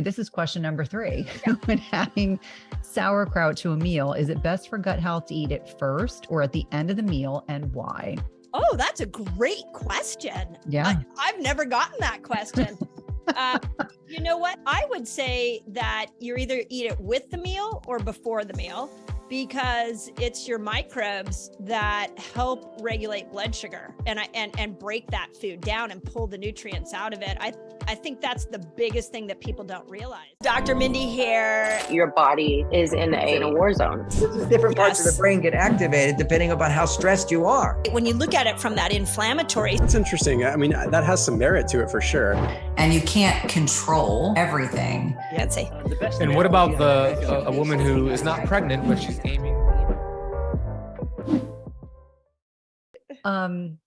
This is question number 3. Yeah. When adding sauerkraut to a meal, is it best for gut health to eat it first or at the end of the meal, and why? Oh, that's a great question. Yeah. I've never gotten that question. You know what? I would say that you either eat it with the meal or before the meal, because it's your microbes that help regulate blood sugar and break that food down and pull the nutrients out of it. I think that's the biggest thing that people don't realize. Dr. Mindy here. Your body is in a war zone. Different parts of the brain get activated depending upon how stressed you are. When you look at it from that inflammatory. That's interesting. I mean, that has some merit to it for sure. And you can't control everything. I'd say. And what about a woman who is not pregnant, but she's aiming?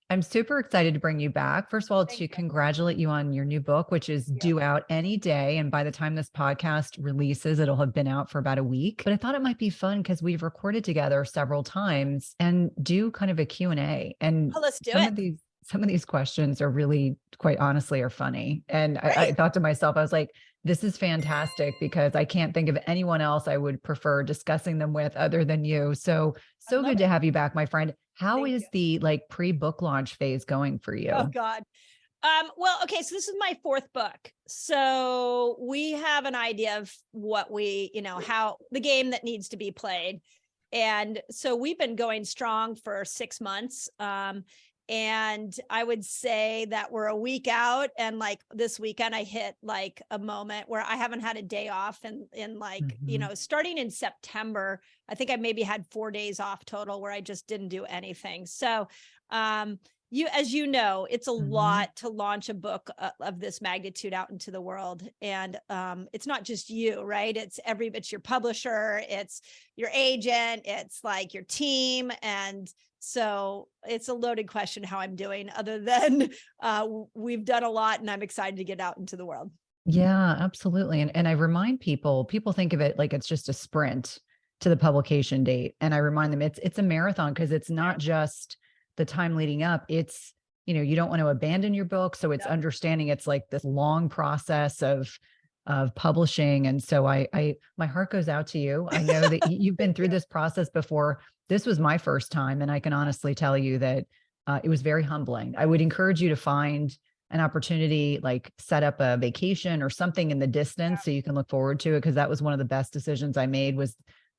I'm super excited to bring you back. First of all, to congratulate you on your new book, which is due out any day. And by the time this podcast releases, it'll have been out for about a week. But I thought it might be fun because we've recorded together several times and do kind of a Q&A. And let's do it. Some of these questions are really, quite honestly, are funny. And I thought to myself, I was like, this is fantastic because I can't think of anyone else I would prefer discussing them with other than you. So good to have you back, my friend. How is the pre-book launch phase going for you? Oh God. Well, okay. So this is my 4th book. So we have an idea of what how the game that needs to be played. And so we've been going strong for 6 months. And I would say that we're a week out, and this weekend I hit a moment where I haven't had a day off in starting in September, I think I maybe had 4 days off total where I just didn't do anything. So, as you know, it's a lot to launch a book of this magnitude out into the world. And it's not just you, right? It's your publisher, it's your agent, it's your team. And so it's a loaded question how I'm doing, other than we've done a lot and I'm excited to get out into the world. Yeah, absolutely. And I remind people think of it like it's just a sprint to the publication date. And I remind them it's a marathon, because it's not just the time leading up. It's, you don't want to abandon your book. So it's understanding it's this long process of publishing. And so my heart goes out to you. I know that you've been through this process before. This was my first time. And I can honestly tell you that it was very humbling. I would encourage you to find an opportunity, set up a vacation or something in the distance so you can look forward to it. Because that was one of the best decisions I made. Was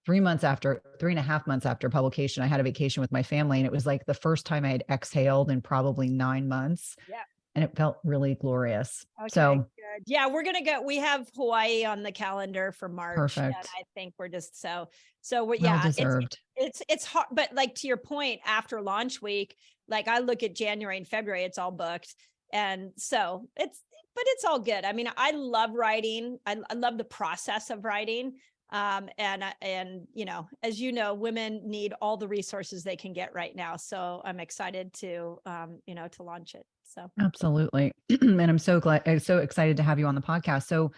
3.5 months after publication, I had a vacation with my family. And it was the first time I had exhaled in probably 9 months. Yeah. And it felt really glorious. Okay, so good. Yeah, we're going to go. We have Hawaii on the calendar for March. Perfect. And I think we're just so we're, well deserved. It's hard, but to your point, after launch week, I look at January and February, it's all booked. And so it's all good. I mean, I love writing. I love the process of writing. And as you know, women need all the resources they can get right now. So I'm excited to launch it. So absolutely. And I'm so excited to have you on the podcast. So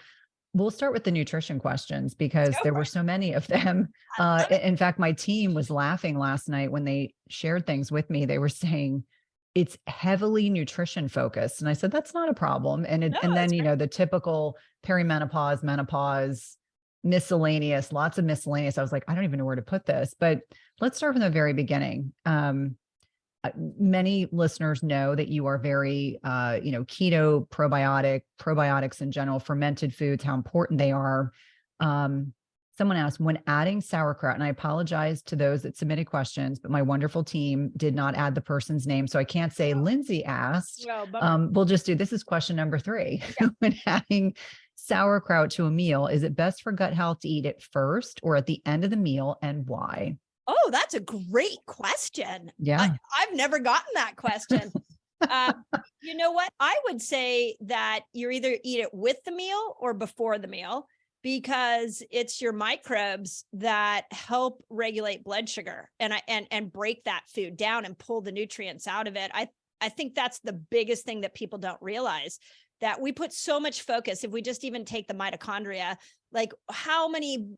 we'll start with the nutrition questions because there were so many of them. In fact, my team was laughing last night when they shared things with me. They were saying it's heavily nutrition focused. And I said, that's not a problem. And then, the typical perimenopause, menopause, miscellaneous, lots of miscellaneous. I was like, I don't even know where to put this, but let's start from the very beginning. Many listeners know that you are very, keto, probiotics in general, fermented foods, how important they are. Someone asked, when adding sauerkraut, and I apologize to those that submitted questions, but my wonderful team did not add the person's name. So I can't say Lindsay asked. We'll just do, this is question number 3. Yeah. When adding sauerkraut to a meal, is it best for gut health to eat it first or at the end of the meal, and why? Oh, that's a great question. Yeah. I've never gotten that question. You know what? I would say that you either eat it with the meal or before the meal, because it's your microbes that help regulate blood sugar and break that food down and pull the nutrients out of it. I think that's the biggest thing that people don't realize, that we put so much focus. If we just even take the mitochondria, how many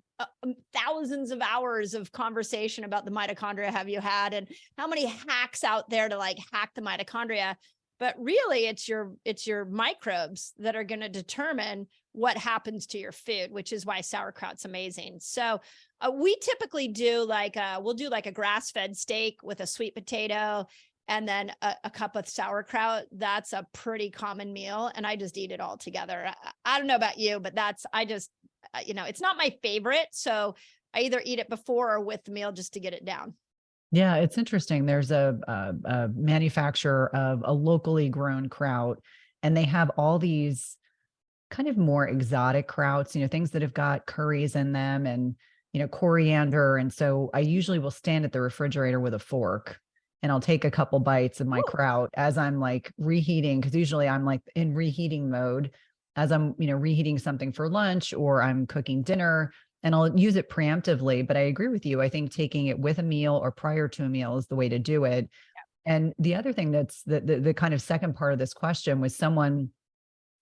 thousands of hours of conversation about the mitochondria have you had, and how many hacks out there to hack the mitochondria? but really it's your microbes that are going to determine what happens to your food, which is why sauerkraut's amazing. So we typically do we'll do like a grass-fed steak with a sweet potato and then a cup of sauerkraut. That's a pretty common meal. And I just eat it all together. I don't know about you, but it's not my favorite. So I either eat it before or with the meal just to get it down. Yeah, it's interesting. There's a manufacturer of a locally grown kraut, and they have all these kind of more exotic krauts, things that have got curries in them and, coriander. And so I usually will stand at the refrigerator with a fork and I'll take a couple bites of my kraut as I'm like reheating, because usually I'm like in reheating mode as I'm, reheating something for lunch or I'm cooking dinner, and I'll use it preemptively. But I agree with you. I think taking it with a meal or prior to a meal is the way to do it. Yeah. And the other thing that's the kind of second part of this question was someone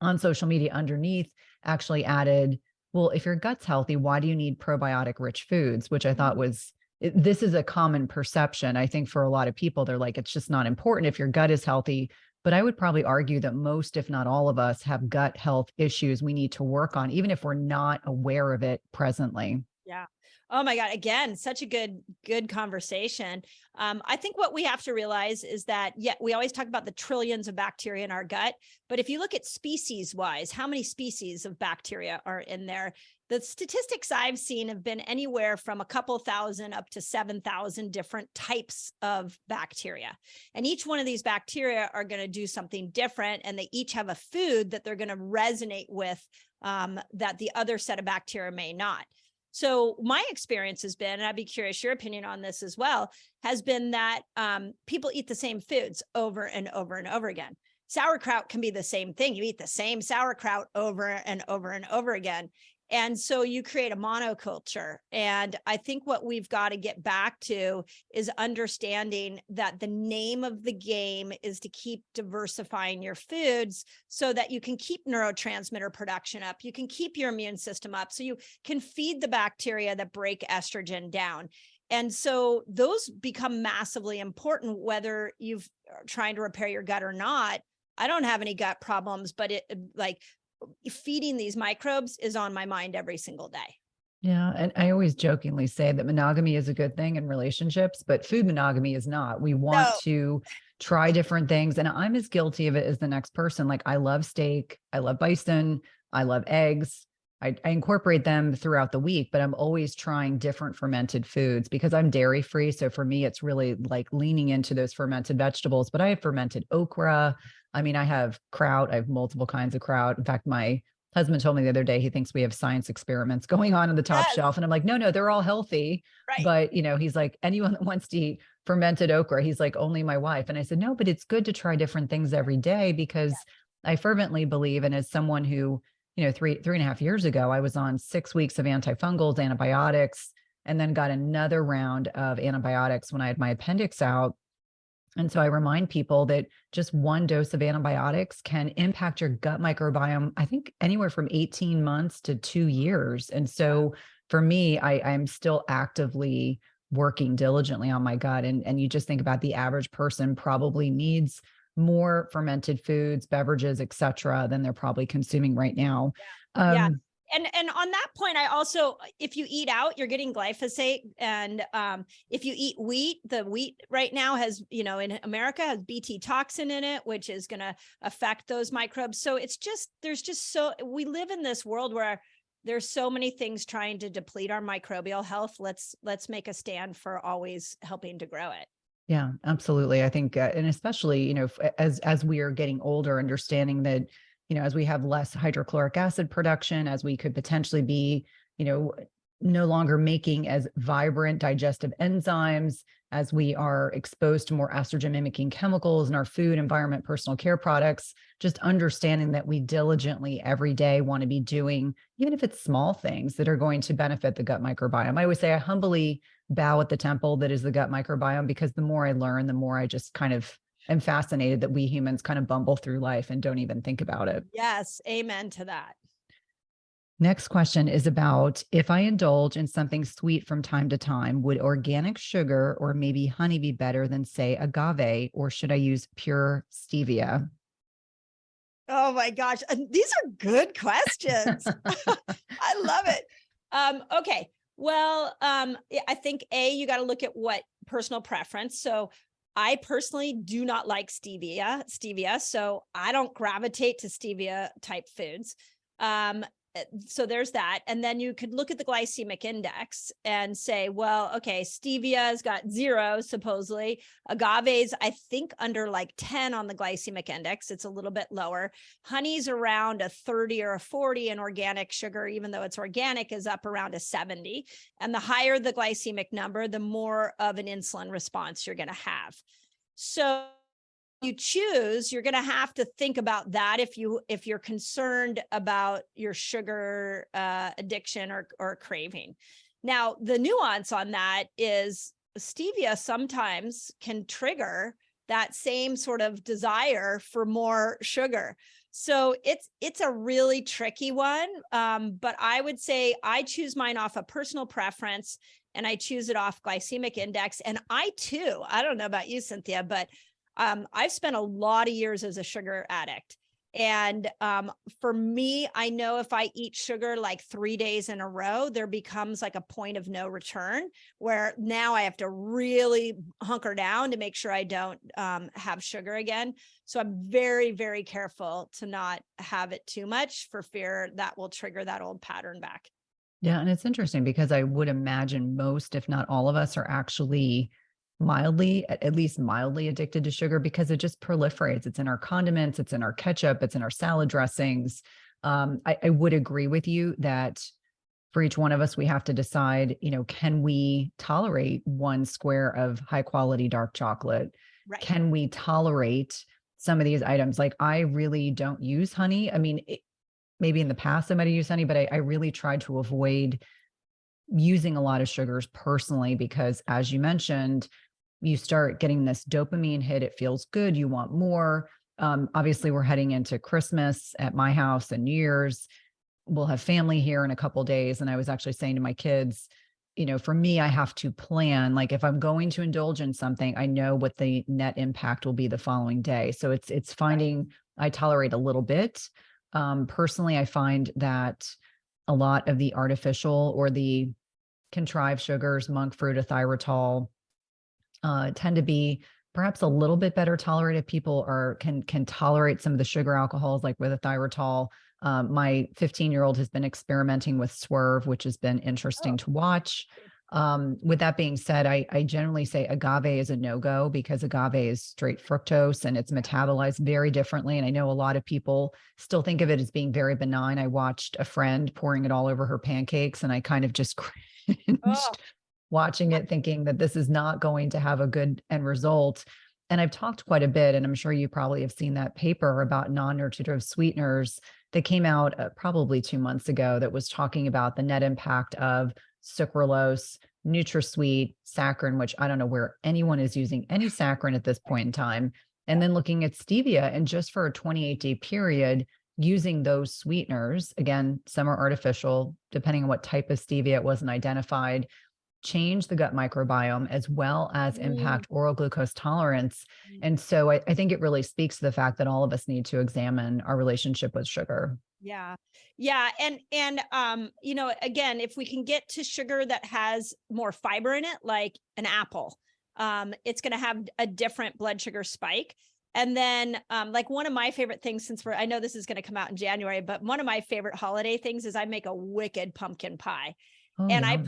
on social media underneath actually added, well, if your gut's healthy, why do you need probiotic rich foods? Which I thought was, this is a common perception. I think for a lot of people, they're like, it's just not important if your gut is healthy. But I would probably argue that most, if not all of us, have gut health issues we need to work on, even if we're not aware of it presently. Yeah. Oh my God. Again, such a good conversation. I think what we have to realize is that, we always talk about the trillions of bacteria in our gut, but if you look at species wise, how many species of bacteria are in there? The statistics I've seen have been anywhere from a couple thousand up to 7,000 different types of bacteria. And each one of these bacteria are going to do something different. And they each have a food that they're going to resonate with that the other set of bacteria may not. So my experience has been, and I'd be curious your opinion on this as well, has been that people eat the same foods over and over and over again. Sauerkraut can be the same thing. You eat the same sauerkraut over and over and over again. And so you create a monoculture. And I think what we've got to get back to is understanding that the name of the game is to keep diversifying your foods so that you can keep neurotransmitter production up. You can keep your immune system up so you can feed the bacteria that break estrogen down. And so those become massively important, whether you're trying to repair your gut or not. I don't have any gut problems, but feeding these microbes is on my mind every single day. Yeah. And I always jokingly say that monogamy is a good thing in relationships, but food monogamy is not. We want to try different things. And I'm as guilty of it as the next person. Like, I love steak. I love bison. I love eggs. I incorporate them throughout the week, but I'm always trying different fermented foods because I'm dairy free. So for me, it's really like leaning into those fermented vegetables, but I have fermented okra. I mean, I have kraut. I have multiple kinds of kraut. In fact, my husband told me the other day, he thinks we have science experiments going on the top shelf. And I'm like, no, they're all healthy. Right. But, he's like, anyone that wants to eat fermented okra, he's like, only my wife. And I said, no, but it's good to try different things every day because I fervently believe, and as someone who, 3.5 years ago, I was on 6 weeks of antifungals, antibiotics, and then got another round of antibiotics when I had my appendix out. And so I remind people that just one dose of antibiotics can impact your gut microbiome, I think anywhere from 18 months to 2 years. And so for me, I'm still actively working diligently on my gut. And you just think about the average person probably needs more fermented foods, beverages, et cetera, than they're probably consuming right now. And on that point, I also, if you eat out, you're getting glyphosate. And if you eat wheat, the wheat right now has, in America has BT toxin in it, which is going to affect those microbes. So we live in this world where there's so many things trying to deplete our microbial health. Let's make a stand for always helping to grow it. Yeah, absolutely. I think, and especially, as we are getting older, understanding that, as we have less hydrochloric acid production, as we could potentially be, no longer making as vibrant digestive enzymes, as we are exposed to more estrogen mimicking chemicals in our food, environment, personal care products, just understanding that we diligently every day want to be doing, even if it's small things that are going to benefit the gut microbiome. I always say I humbly bow at the temple that is the gut microbiome, because the more I learn, the more I just kind of am fascinated that we humans kind of bumble through life and don't even think about it. Yes. Amen to that. Next question is about, if I indulge in something sweet from time to time, would organic sugar or maybe honey be better than, say, agave, or should I use pure stevia? Oh my gosh. And these are good questions. I love it. Okay. Well, I think you got to look at what personal preference. So I personally do not like stevia. So I don't gravitate to stevia type foods. So there's that. And then you could look at the glycemic index and say, well, okay, stevia's got 0, supposedly. Agave's, I think, under like 10 on the glycemic index. It's a little bit lower. Honey's around a 30 or a 40, and organic sugar, even though it's organic, is up around a 70. And the higher the glycemic number, the more of an insulin response you're going to have. So you choose, you're going to have to think about that if you're concerned about your sugar addiction or craving. Now, the nuance on that is stevia sometimes can trigger that same sort of desire for more sugar. So it's a really tricky one. But I would say I choose mine off of personal preference, and I choose it off glycemic index. And I don't know about you, Cynthia, but I've spent a lot of years as a sugar addict. And for me, I know if I eat sugar like 3 days in a row, there becomes like a point of no return, where now I have to really hunker down to make sure I don't have sugar again. So I'm very, very careful to not have it too much, for fear that will trigger that old pattern back. Yeah. And it's interesting because I would imagine most, if not all of us, are actually at least mildly addicted to sugar, because it just proliferates. It's in our condiments, it's in our ketchup, it's in our salad dressings. I would agree with you that for each one of us, we have to decide, can we tolerate 1 square of high quality dark chocolate? Right. Can we tolerate some of these items? Like, I really don't use honey. I mean, maybe in the past I might have used honey, but I really tried to avoid using a lot of sugars personally, because as you mentioned, you start getting this dopamine hit. It feels good. You want more. Obviously, we're heading into Christmas at my house and New Year's. We'll have family here in a couple of days. And I was actually saying to my kids, for me, I have to plan. Like, if I'm going to indulge in something, I know what the net impact will be the following day. So it's finding, I tolerate a little bit. Personally, I find that a lot of the artificial or the contrived sugars, monk fruit, erythritol, tend to be perhaps a little bit better tolerated. People can tolerate some of the sugar alcohols, like with erythritol. My 15-year-old has been experimenting with Swerve, which has been interesting to watch. With that being said, I generally say agave is a no-go, because agave is straight fructose and it's metabolized very differently. And I know a lot of people still think of it as being very benign. I watched a friend pouring it all over her pancakes, and I kind of just cringed watching it, thinking that this is not going to have a good end result. And I've talked quite a bit, and I'm sure you probably have seen that paper about non-nutritive sweeteners that came out probably 2 months ago, that was talking about the net impact of sucralose, NutraSweet, saccharin, which I don't know where anyone is using any saccharin at this point in time. And then looking at stevia, and just for a 28-day period, using those sweeteners, again, some are artificial, depending on what type of stevia it wasn't identified, change the gut microbiome, as well as impact oral glucose tolerance. And so I think it really speaks to the fact that all of us need to examine our relationship with sugar. Yeah. Yeah. And again, if we can get to sugar that has more fiber in it, like an apple, it's going to have a different blood sugar spike. And then like one of my favorite things, I know this is going to come out in January, but one of my favorite holiday things is I make a wicked pumpkin pie. And I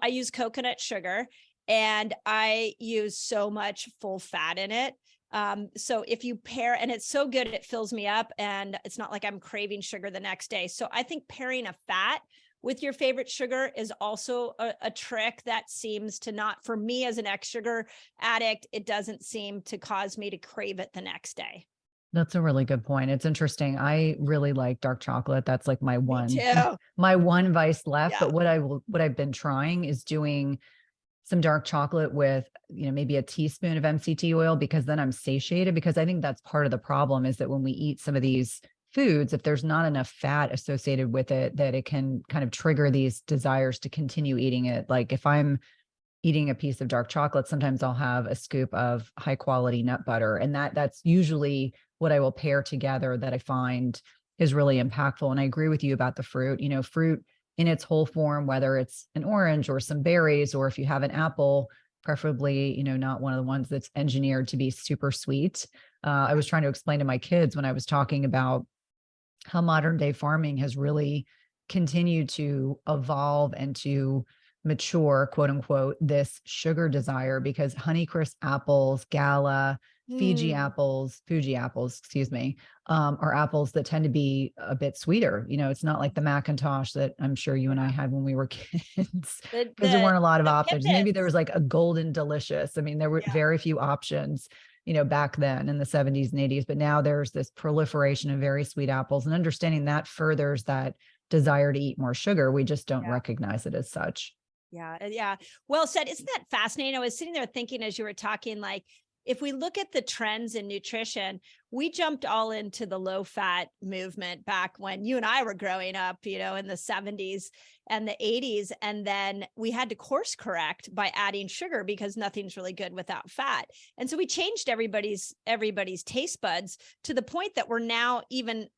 I use coconut sugar, and I use so much full fat in it. So if you pair, and it's so good, it fills me up, and it's not like I'm craving sugar the next day. So I think pairing a fat with your favorite sugar is also a trick that seems to not, for me as an sugar addict, it doesn't seem to cause me to crave it the next day. That's a really good point. It's interesting. I really like dark chocolate. That's like my one vice left. Yeah. But what I've been trying is doing some dark chocolate with, maybe a teaspoon of MCT oil, because then I'm satiated. Because I think that's part of the problem, is that when we eat some of these foods, if there's not enough fat associated with it, that it can kind of trigger these desires to continue eating it. Like if I'm eating a piece of dark chocolate, sometimes I'll have a scoop of high quality nut butter. And that's usually what I will pair together that I find is really impactful. And I agree with you about the fruit. Fruit in its whole form, whether it's an orange or some berries, or if you have an apple, preferably, not one of the ones that's engineered to be super sweet. I was trying to explain to my kids when I was talking about how modern day farming has really continued to evolve and to mature, quote unquote, this sugar desire, because Honeycrisp apples, Gala, Fuji apples, excuse me, are apples that tend to be a bit sweeter. It's not like the Macintosh that I'm sure you and I had when we were kids, because there weren't a lot of options. Maybe there was like a Golden Delicious. I mean, there were very few options, back then in the 70s and 80s, but now there's this proliferation of very sweet apples, and understanding that furthers that desire to eat more sugar. We just don't recognize it as such. Yeah. Yeah. Well said. Isn't that fascinating? I was sitting there thinking as you were talking, like, if we look at the trends in nutrition, we jumped all into the low fat movement back when you and I were growing up, in the 70s and the 80s. And then we had to course correct by adding sugar because nothing's really good without fat. And so we changed everybody's taste buds to the point that we're now even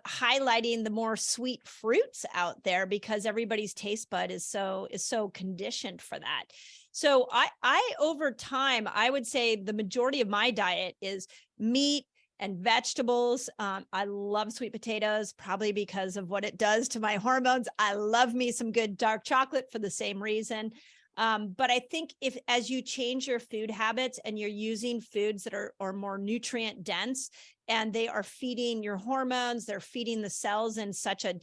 highlighting the more sweet fruits out there because everybody's taste bud is so conditioned for that. So I over time, I would say the majority of my diet is meat and vegetables. I love sweet potatoes, probably because of what it does to my hormones. I love me some good dark chocolate for the same reason. But I think as you change your food habits and you're using foods that are more nutrient dense, and they are feeding your hormones, they're feeding the cells in such an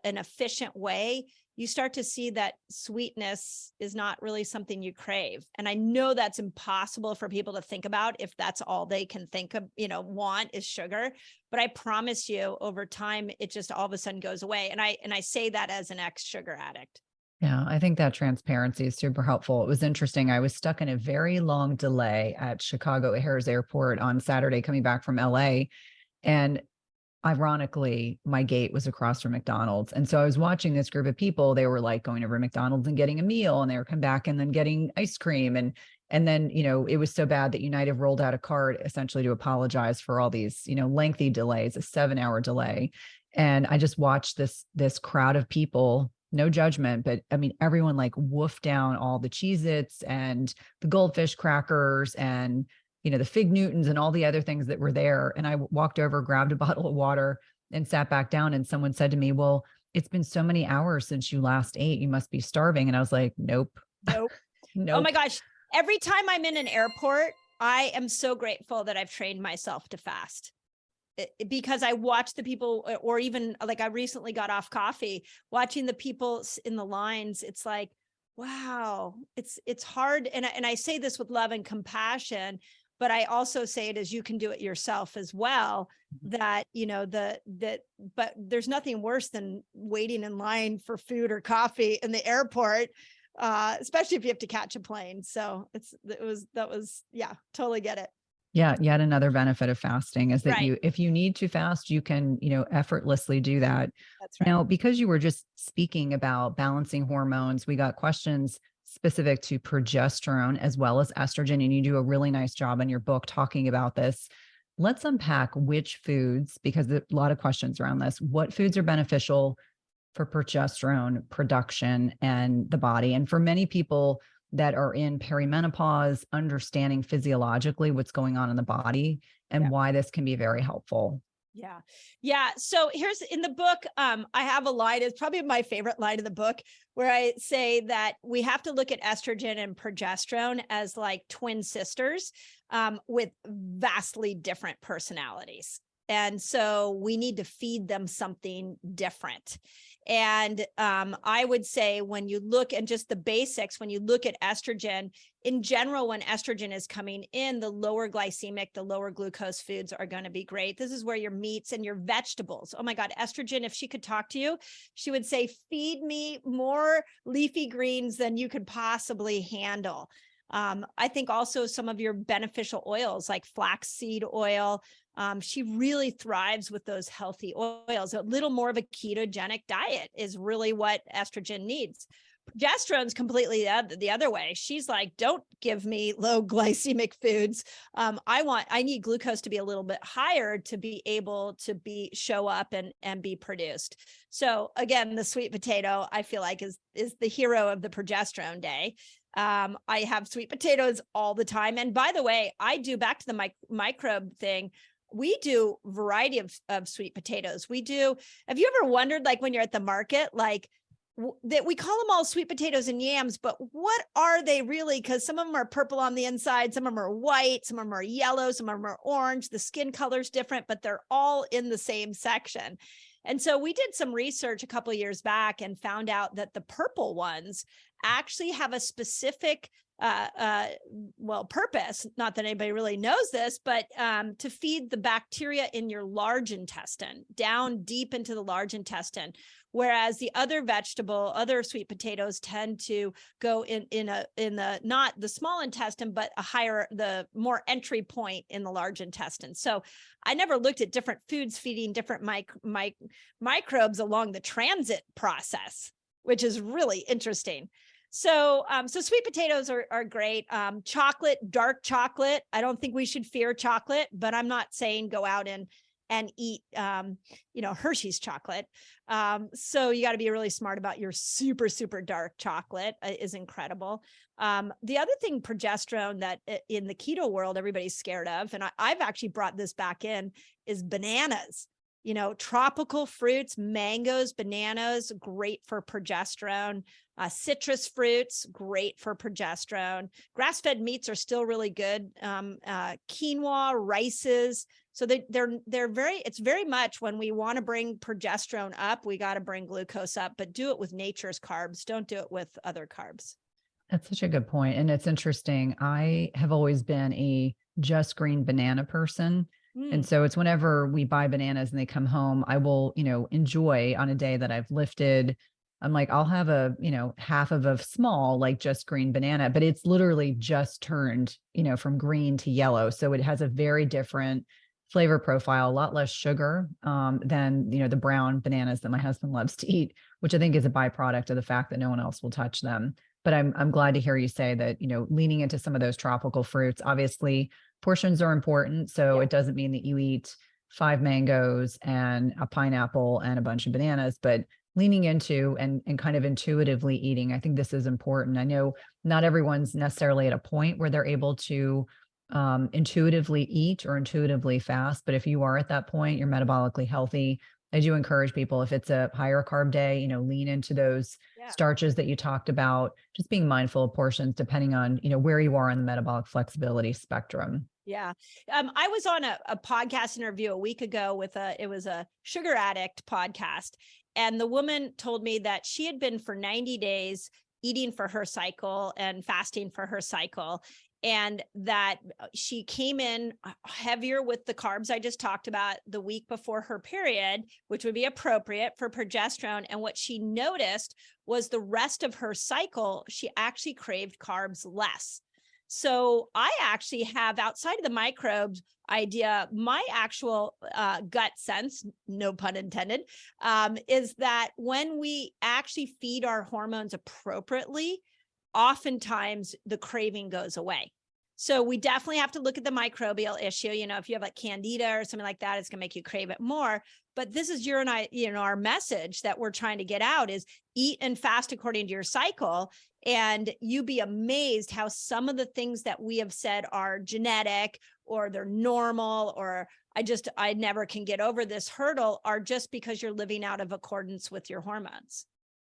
efficient way, you start to see that sweetness is not really something you crave. And I know that's impossible for people to think about if that's all they can think of, want is sugar. But I promise you, over time, it just all of a sudden goes away. And I say that as an ex-sugar addict. Yeah, I think that transparency is super helpful. It was interesting. I was stuck in a very long delay at Chicago O'Hare's airport on Saturday coming back from LA. And ironically, my gate was across from McDonald's. And so I was watching this group of people. They were like going over McDonald's and getting a meal, and they were come back and then getting ice cream. And then, it was so bad that United rolled out a card essentially to apologize for all these, lengthy delays, a 7-hour delay. And I just watched this crowd of people, no judgment, but I mean, everyone like woofed down all the Cheez-Its and the goldfish crackers and the Fig Newtons and all the other things that were there. And I walked over, grabbed a bottle of water and sat back down. And someone said to me, well, it's been so many hours since you last ate. You must be starving. And I was like, nope. Nope. Oh my gosh. Every time I'm in an airport, I am so grateful that I've trained myself to fast. Because I watch the people, or even like I recently got off coffee, watching the people in the lines. It's like, wow, it's hard. And I say this with love and compassion, but I also say it as you can do it yourself as well, that, but there's nothing worse than waiting in line for food or coffee in the airport, especially if you have to catch a plane. So totally get it. Yeah. Yet another benefit of fasting is that right. if you need to fast, you can, effortlessly do that. That's right. Now, because you were just speaking about balancing hormones, we got questions specific to progesterone as well as estrogen, and you do a really nice job in your book talking about this. Let's unpack which foods, because there's a lot of questions around this. What foods are beneficial for progesterone production and the body? And for many people that are in perimenopause, understanding physiologically what's going on in the body and why this can be very helpful. Yeah. Yeah. So here's in the book, I have a line, it's probably my favorite line of the book, where I say that we have to look at estrogen and progesterone as like twin sisters with vastly different personalities. And so we need to feed them something different. And I would say when you look at just the basics, when you look at estrogen, in general, when estrogen is coming in, the lower glycemic, the lower glucose foods are going to be great. This is where your meats and your vegetables. Oh my God, estrogen, if she could talk to you, she would say, feed me more leafy greens than you could possibly handle. I think also some of your beneficial oils like flaxseed oil, she really thrives with those healthy oils. A little more of a ketogenic diet is really what estrogen needs. Progesterone's completely the other way. She's like, don't give me low glycemic foods. I need glucose to be a little bit higher to be able to show up and be produced. So again, the sweet potato, I feel like is the hero of the progesterone day. I have sweet potatoes all the time. And by the way, I do, back to the microbe thing, we do a variety of sweet potatoes. Have you ever wondered, like when you're at the market, like that we call them all sweet potatoes and yams, but what are they really? Because some of them are purple on the inside, some of them are white, some of them are yellow, some of them are orange. The skin color's different, but they're all in the same section. And so we did some research a couple of years back and found out that the purple ones actually have a specific purpose, not that anybody really knows this, but to feed the bacteria in your large intestine, down deep into the large intestine. Whereas the other sweet potatoes tend to go in the, not the small intestine, but the more entry point in the large intestine. So I never looked at different foods feeding different microbes along the transit process, which is really interesting. So sweet potatoes are great. Chocolate, dark chocolate. I don't think we should fear chocolate, but I'm not saying go out and eat, Hershey's chocolate. So you got to be really smart about your super, super dark chocolate is incredible. The other thing, progesterone, that in the keto world, everybody's scared of, and I've actually brought this back in, is bananas. Tropical fruits, mangoes, bananas, great for progesterone. Citrus fruits, great for progesterone. Grass-fed meats are still really good. Quinoa, rices. So it's very much, when we want to bring progesterone up, we got to bring glucose up, but do it with nature's carbs. Don't do it with other carbs. That's such a good point. And it's interesting. I have always been a just green banana person. And so it's whenever we buy bananas and they come home, I will, enjoy on a day that I've lifted. I'm like, I'll have half of a small, like just green banana, but it's literally just turned, from green to yellow. So it has a very different flavor profile, a lot less sugar than, the brown bananas that my husband loves to eat, which I think is a byproduct of the fact that no one else will touch them. But I'm glad to hear you say that, leaning into some of those tropical fruits. Obviously, portions are important. So It doesn't mean that you eat 5 mangoes and a pineapple and a bunch of bananas, but leaning into and kind of intuitively eating. I think this is important. I know not everyone's necessarily at a point where they're able to intuitively eat or intuitively fast, but if you are at that point, you're metabolically healthy. I do encourage people, if it's a higher carb day, lean into those starches that you talked about, just being mindful of portions depending on, where you are on the metabolic flexibility spectrum. Yeah. I was on a podcast interview a week ago it was a sugar addict podcast. And the woman told me that she had been for 90 days eating for her cycle and fasting for her cycle. And that she came in heavier with the carbs I just talked about the week before her period, which would be appropriate for progesterone. And what she noticed was the rest of her cycle, she actually craved carbs less. So I actually have, outside of the microbes idea, my actual gut sense, no pun intended, is that when we actually feed our hormones appropriately, oftentimes the craving goes away. So we definitely have to look at the microbial issue. If you have like candida or something like that, it's going to make you crave it more. But this is our message that we're trying to get out is eat and fast according to your cycle. And you'd be amazed how some of the things that we have said are genetic or they're normal, or I never can get over this hurdle, are just because you're living out of accordance with your hormones.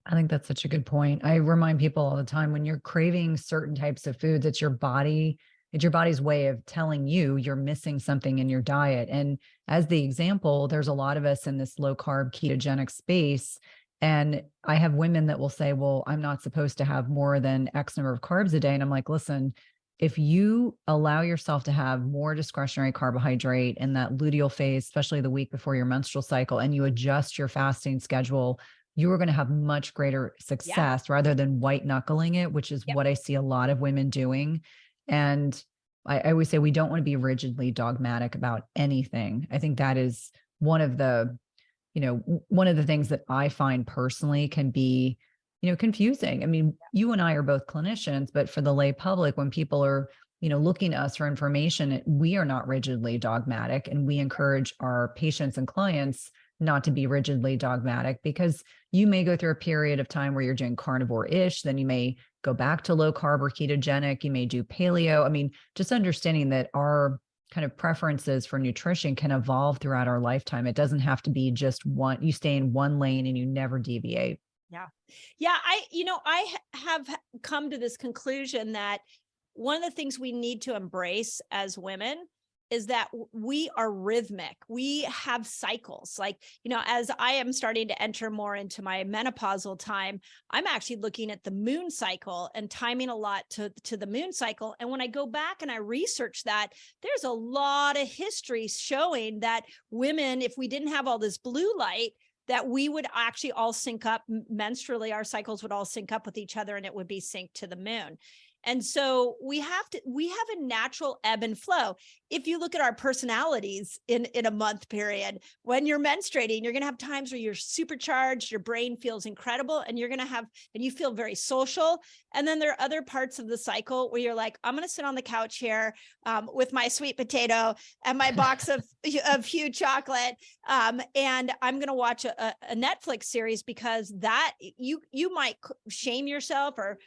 I think that's such a good point. I remind people all the time, when you're craving certain types of foods, it's your body's way of telling you you're missing something in your diet. And as the example, there's a lot of us in this low carb ketogenic space. And I have women that will say, well, I'm not supposed to have more than X number of carbs a day. And I'm like, listen, if you allow yourself to have more discretionary carbohydrate in that luteal phase, especially the week before your menstrual cycle, and you adjust your fasting schedule, you are going to have much greater success rather than white knuckling it, which is what I see a lot of women doing. And I always say we don't want to be rigidly dogmatic about anything. I think that is one of the things that I find personally can be confusing. I mean, you and I are both clinicians, but for the lay public, when people are, looking to us for information, we are not rigidly dogmatic, and we encourage our patients and clients not to be rigidly dogmatic, because you may go through a period of time where you're doing carnivore-ish, then you may go back to low carb or ketogenic, you may do paleo. I mean, just understanding that our kind of preferences for nutrition can evolve throughout our lifetime. It doesn't have to be just one, you stay in one lane and you never deviate. Yeah. Yeah. I have come to this conclusion that one of the things we need to embrace as women is that we are rhythmic. We have cycles. Like, as I am starting to enter more into my menopausal time, I'm actually looking at the moon cycle and timing a lot to the moon cycle. And when I go back and I research that, there's a lot of history showing that women, if we didn't have all this blue light, that we would actually all sync up menstrually, our cycles would all sync up with each other, and it would be synced to the moon. And so we have a natural ebb and flow. If you look at our personalities in a month period, when you're menstruating, you're going to have times where you're supercharged, your brain feels incredible, and you feel very social. And then there are other parts of the cycle where you're like, I'm going to sit on the couch here with my sweet potato and my box of huge chocolate. And I'm going to watch a Netflix series, because that you might shame yourself or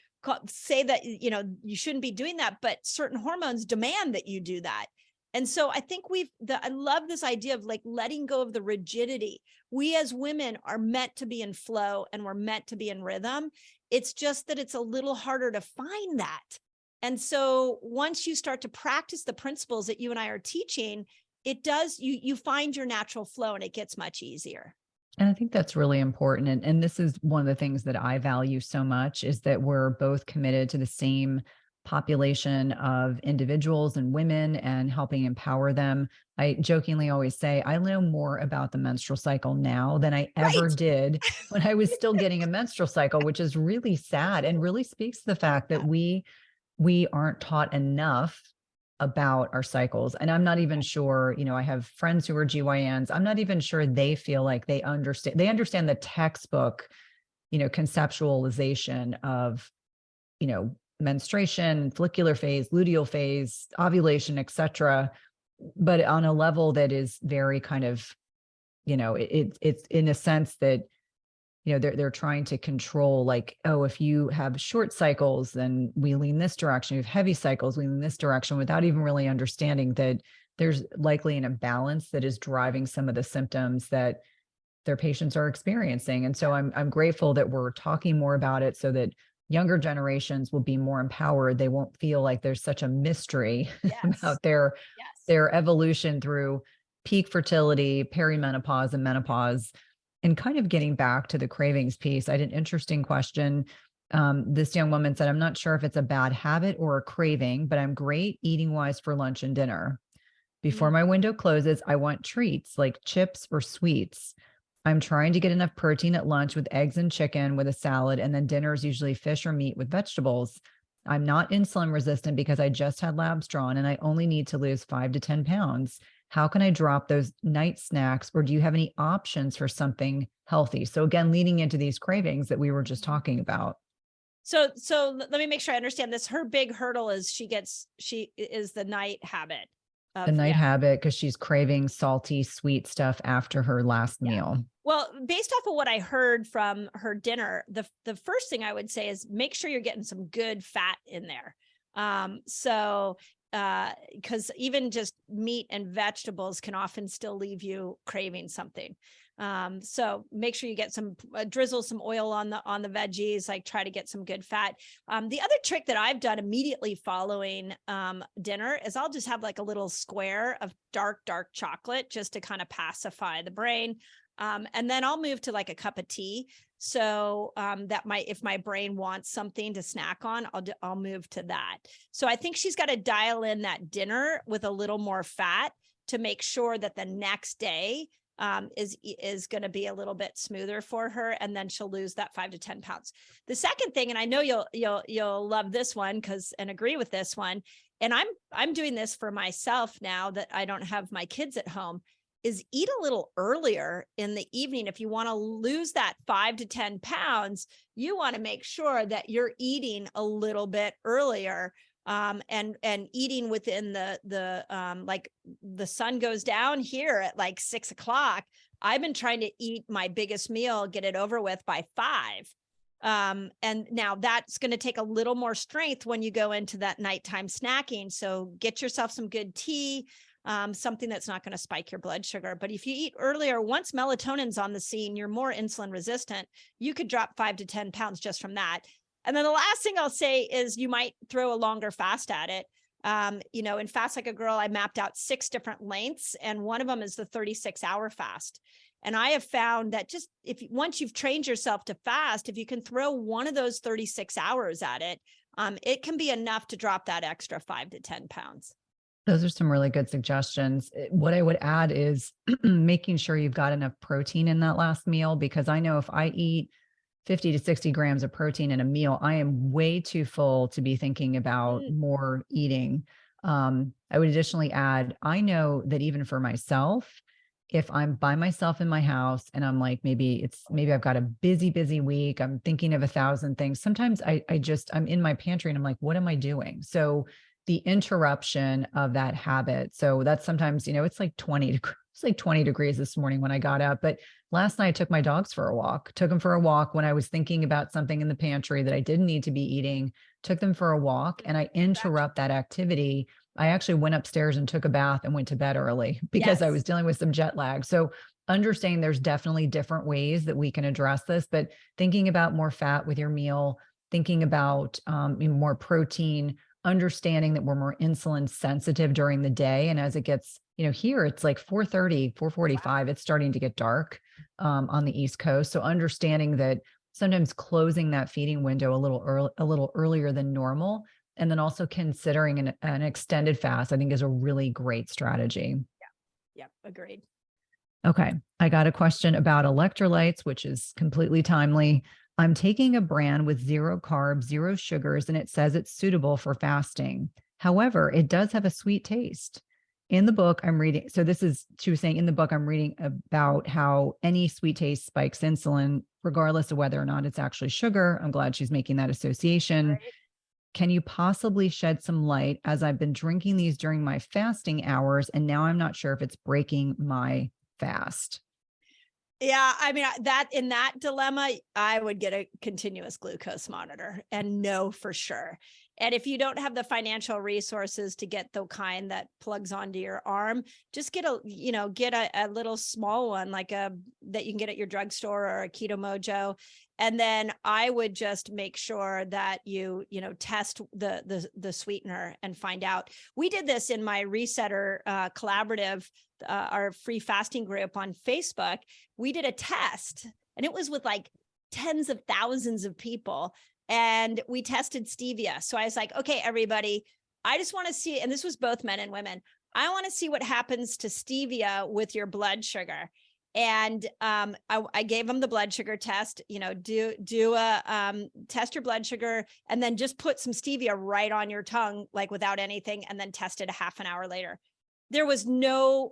say that, you shouldn't be doing that, but certain hormones demand that you do that. And so I think I love this idea of like letting go of the rigidity. We as women are meant to be in flow, and we're meant to be in rhythm. It's just that it's a little harder to find that. And so once you start to practice the principles that you and I are teaching, you find your natural flow, and it gets much easier. And I think that's really important. And this is one of the things that I value so much, is that we're both committed to the same population of individuals and women and helping empower them. I jokingly always say, I know more about the menstrual cycle now than I ever did when I was still getting a menstrual cycle, which is really sad and really speaks to the fact that we aren't taught enough about our cycles. And I'm not even sure, I have friends who are GYNs. I'm not even sure they feel like they understand the textbook, conceptualization of, menstruation, follicular phase, luteal phase, ovulation, et cetera, but on a level that is very kind of, it's in a sense that, they're trying to control, like, oh, if you have short cycles, then we lean this direction. If you have heavy cycles, we lean this direction, without even really understanding that there's likely an imbalance that is driving some of the symptoms that their patients are experiencing. And so I'm grateful that we're talking more about it, so that younger generations will be more empowered. They won't feel like there's such a mystery about their evolution through peak fertility, perimenopause, and menopause. And kind of getting back to the cravings piece, I had an interesting question. This young woman said, I'm not sure if it's a bad habit or a craving, but I'm great eating wise for lunch and dinner. Before my window closes, I want treats like chips or sweets. I'm trying to get enough protein at lunch with eggs and chicken with a salad, and then dinner is usually fish or meat with vegetables. I'm not insulin resistant because I just had labs drawn, and I only need to lose 5 to 10 pounds. How can I drop those night snacks, or do you have any options for something healthy? So again, leading into these cravings that we were just talking about. So let me make sure I understand this. Her big hurdle is she is the night habit. The night habit, because she's craving salty, sweet stuff after her last meal. Well, based off of what I heard from her dinner, the first thing I would say is make sure you're getting some good fat in there. Because even just meat and vegetables can often still leave you craving something. So make sure you get some drizzle some oil on the veggies, like try to get some good fat. The other trick that I've done immediately following dinner is I'll just have like a little square of dark chocolate, just to kind of pacify the brain. And then I'll move to like a cup of tea. So if my brain wants something to snack on, I'll move to that. So I think she's got to dial in that dinner with a little more fat to make sure that the next day is going to be a little bit smoother for her, and then she'll lose that 5 to 10 pounds. The second thing, and I know you'll love this one and agree with this one, and I'm doing this for myself now that I don't have my kids at home, is eat a little earlier in the evening. If you want to lose that 5 to 10 pounds, you want to make sure that you're eating a little bit earlier. And eating within like the sun goes down here at like 6 o'clock. I've been trying to eat my biggest meal, get it over with by 5. And now that's going to take a little more strength when you go into that nighttime snacking. So get yourself some good tea, something that's not going to spike your blood sugar. But if you eat earlier, once melatonin's on the scene, you're more insulin resistant. You could drop 5 to 10 pounds just from that. And then the last thing I'll say is you might throw a longer fast at it. In Fast Like a Girl, I mapped out 6 different lengths, and one of them is the 36-hour fast. And I have found that once you've trained yourself to fast, if you can throw one of those 36 hours at it, it can be enough to drop that extra 5 to 10 pounds. Those are some really good suggestions. What I would add is making sure you've got enough protein in that last meal, because I know if I eat 50 to 60 grams of protein in a meal, I am way too full to be thinking about more eating. I would additionally add, I know that even for myself, if I'm by myself in my house and I'm like, maybe I've got a busy week, I'm thinking of 1,000 things. Sometimes I'm in my pantry and I'm like, what am I doing? So the interruption of that habit. So that's sometimes, it's like 20 degrees this morning when I got up, but last night I took my dogs for a walk, took them for a walk when I was thinking about something in the pantry that I didn't need to be eating, took them for a walk, and I interrupt that activity. I actually went upstairs and took a bath and went to bed early because I was dealing with some jet lag. So understanding there's definitely different ways that we can address this, but thinking about more fat with your meal, thinking about more protein, understanding that we're more insulin sensitive during the day. And as it gets, here it's like 4:30, 4:45, it's starting to get dark on the East Coast. So understanding that sometimes closing that feeding window a little earlier than normal, and then also considering an extended fast, I think is a really great strategy. Yeah, agreed. Okay. I got a question about electrolytes, which is completely timely. I'm taking a brand with 0 carbs, 0 sugars, and it says it's suitable for fasting. However, it does have a sweet taste. In the book I'm reading, she was saying in the book, I'm reading about how any sweet taste spikes insulin, regardless of whether or not it's actually sugar. I'm glad she's making that association. Right. Can you possibly shed some light, as I've been drinking these during my fasting hours, and now I'm not sure if it's breaking my fast? Yeah, I mean, in that dilemma, I would get a continuous glucose monitor and know for sure. And if you don't have the financial resources to get the kind that plugs onto your arm, just get a little small one, like that you can get at your drugstore or a Keto Mojo. And then I would just make sure that you test the sweetener and find out. We did this in my Resetter collaborative, our free fasting group on Facebook. We did a test, and it was with like tens of thousands of people. And we tested stevia. So I was like, okay, everybody, I just want to see, and this was both men and women, I want to see what happens to stevia with your blood sugar. And I gave them the blood sugar test, do a test your blood sugar, and then just put some stevia right on your tongue, like without anything, and then test it a half an hour later. There was no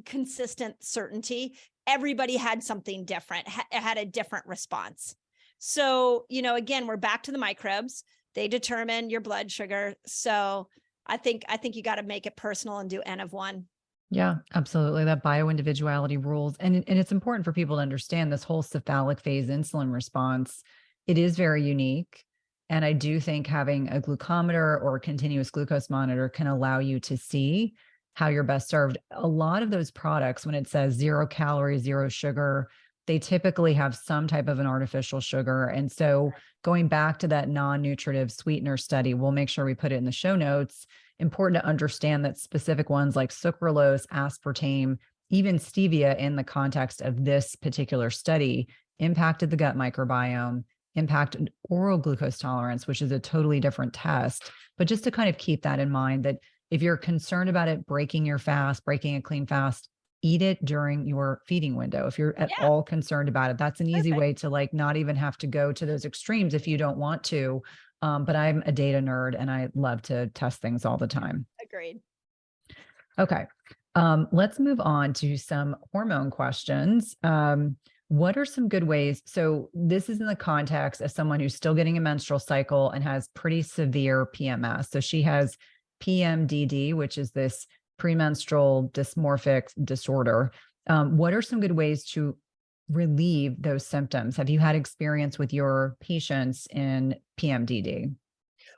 consistent certainty. Everybody had something different, had a different response. So, again, we're back to the microbes. They determine your blood sugar. So I think you got to make it personal and do N of 1. Yeah, absolutely. That bio-individuality rules. And it's important for people to understand this whole cephalic phase insulin response. It is very unique. And I do think having a glucometer or a continuous glucose monitor can allow you to see how you're best served. A lot of those products, when it says 0 calories, 0 sugar, they typically have some type of an artificial sugar. And so going back to that non-nutritive sweetener study, we'll make sure we put it in the show notes. Important to understand that specific ones like sucralose, aspartame, even stevia in the context of this particular study impacted the gut microbiome, impacted oral glucose tolerance, which is a totally different test. But just to kind of keep that in mind, that if you're concerned about it breaking your fast, breaking a clean fast, eat it during your feeding window. If you're at all concerned about it, that's an easy way to not even have to go to those extremes if you don't want to. But I'm a data nerd and I love to test things all the time. Agreed. Okay. Let's move on to some hormone questions. What are some good ways? So this is in the context of someone who's still getting a menstrual cycle and has pretty severe PMS. So she has PMDD, which is this premenstrual dysmorphic disorder. What are some good ways to relieve those symptoms? Have you had experience with your patients in PMDD?